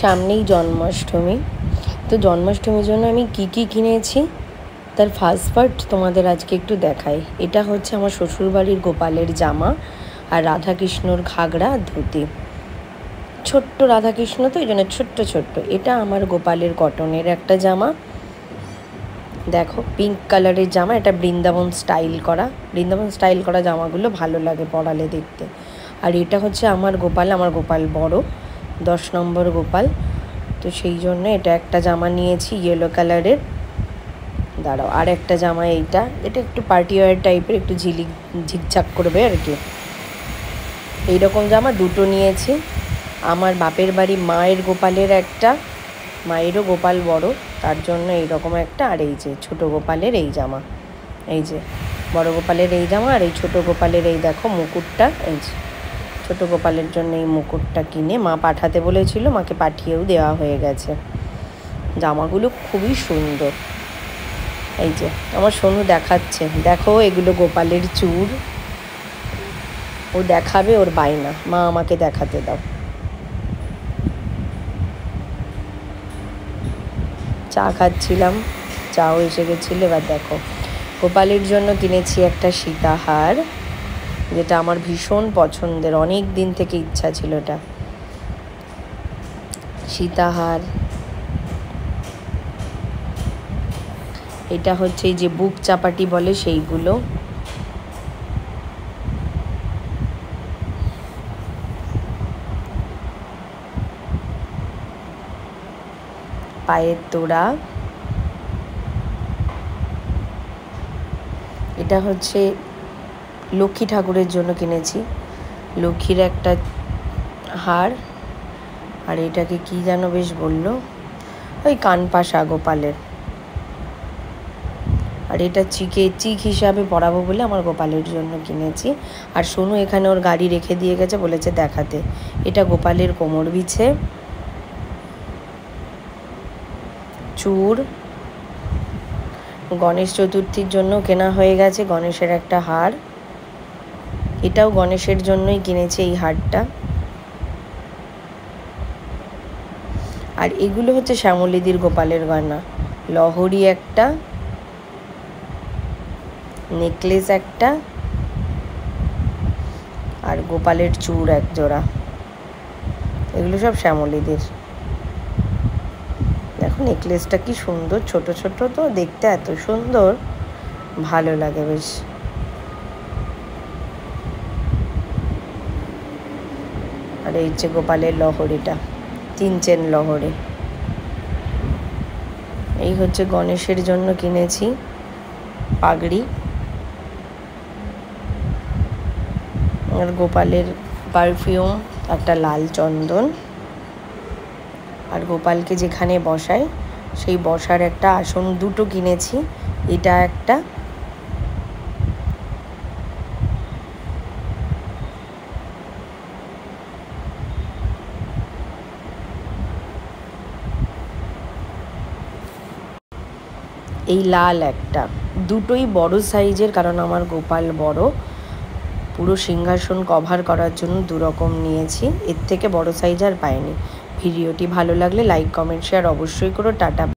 সামনেই জন্মাষ্টমী। তো জন্মাষ্টমীর জন্য আমি কি কিনেছি তার ফার্স্ট পার্ট তোমাদের আজকে একটু দেখাই। এটা হচ্ছে আমার শ্বশুরবাড়ির গোপালের জামা আর রাধাকৃষ্ণর ঘাগরা ধুতি। ছোট্ট রাধাকৃষ্ণ তো এই জন্য ছোট্ট ছোট্ট। এটা আমার গোপালের কটনের একটা জামা, দেখো পিঙ্ক কালারের জামা। এটা বৃন্দাবন স্টাইল করা জামাগুলো ভালো লাগে পরালে দেখতে। আর এটা হচ্ছে আমার গোপাল বড় 10 নম্বর গোপাল, তো সেই জন্য এটা একটা জামা নিয়েছি ইয়েলো কালারের। দাঁড়াও, আর একটা জামা এটা একটু পার্টি ওয়্যার টাইপের, একটু ঝিকঝাক করবে আর কি, এইরকম জামা দুটো নিয়েছি। আমার বাপের বাড়ি মায়ের গোপালের একটা, মায়েরও গোপাল বড়, তার জন্য এইরকম একটা। আর এই যে ছোটো গোপালের এই জামা, এই যে বড় গোপালের এই জামা, আর এই ছোটো গোপালের এই দেখো মুকুটটা। এই যে ছোটো গোপালের জন্য এই মুকুটটা কিনে মা পাঠাতে বলেছিল, মাকে পাঠিয়েও দেওয়া হয়ে গেছে। জামাগুলো খুবই সুন্দর। এই যে আমার সোনু দেখাচ্ছে, দেখো এগুলো গোপালের চূড়। ও দেখাবে, ওর বায়না, মা আমাকে দেখাতে দাও। চা খাচ্ছিলাম, চাও এসে গেছিল। এবার দেখো গোপালের জন্য কিনেছি একটা সীতাহার, যেটা আমার ভীষণ পছন্দের, অনেক দিন থেকে ইচ্ছা ছিল এটা। সীতাহার, এটা হচ্ছে এই যে বুক চাপাটি বলে সেইগুলো। পায়ের তোড়া, এটা হচ্ছে লক্ষ্মী ঠাকুরের জন্য কিনেছি, লক্ষ্মীর একটা হার। আর এটাকে কি যেন বেশ বললো, ওই কানপাশা গোপালের। আর এটা চিক হিসাবে পরাবো বলে আমার গোপালের জন্য কিনেছি। আর সোনু এখানে ওর গাড়ি রেখে দিয়ে গেছে, বলেছে দেখাতে। এটা গোপালের কোমর বিছে, চূড়। গণেশ চতুর্থীর জন্য কেনা হয়ে গেছে গণেশের একটা হার, এটাও গণেশের জন্যই কিনেছি এই হারটা। আর এগুলো হচ্ছে শ্যামলীদির গোপালের গয়না, লহরি একটা, নেকলেস একটা, আর গোপালের চূড় এক জোড়া। এগুলো সব শ্যামলীদের। দেখো নেকলেসটা কি সুন্দর, ছোট ছোট তো দেখতে, এত সুন্দর, ভালো লাগে বেশ। আর এই হচ্ছে গোপালের লহরিটা, 3 চেন লহরি। এই হচ্ছে গণেশের জন্য কিনেছি পাগড়ি। আর গোপালের পারফিউম, একটা লাল চন্দন। আর গোপালকে যেখানে বসায় সেই বসার একটা আসন দুটো কিনেছি, এটা একটা। এই লাল একটা, দুটোই বড় সাইজের, কারণ আমার গোপাল বড়। পুরো সিংহাসন কভার করার জন্য 2 রকম নিয়েছি, এর থেকে বড় সাইজ আর পাইনি। ভিডিওটি ভালো লাগলে লাইক কমেন্ট শেয়ার অবশ্যই করো। টাটা।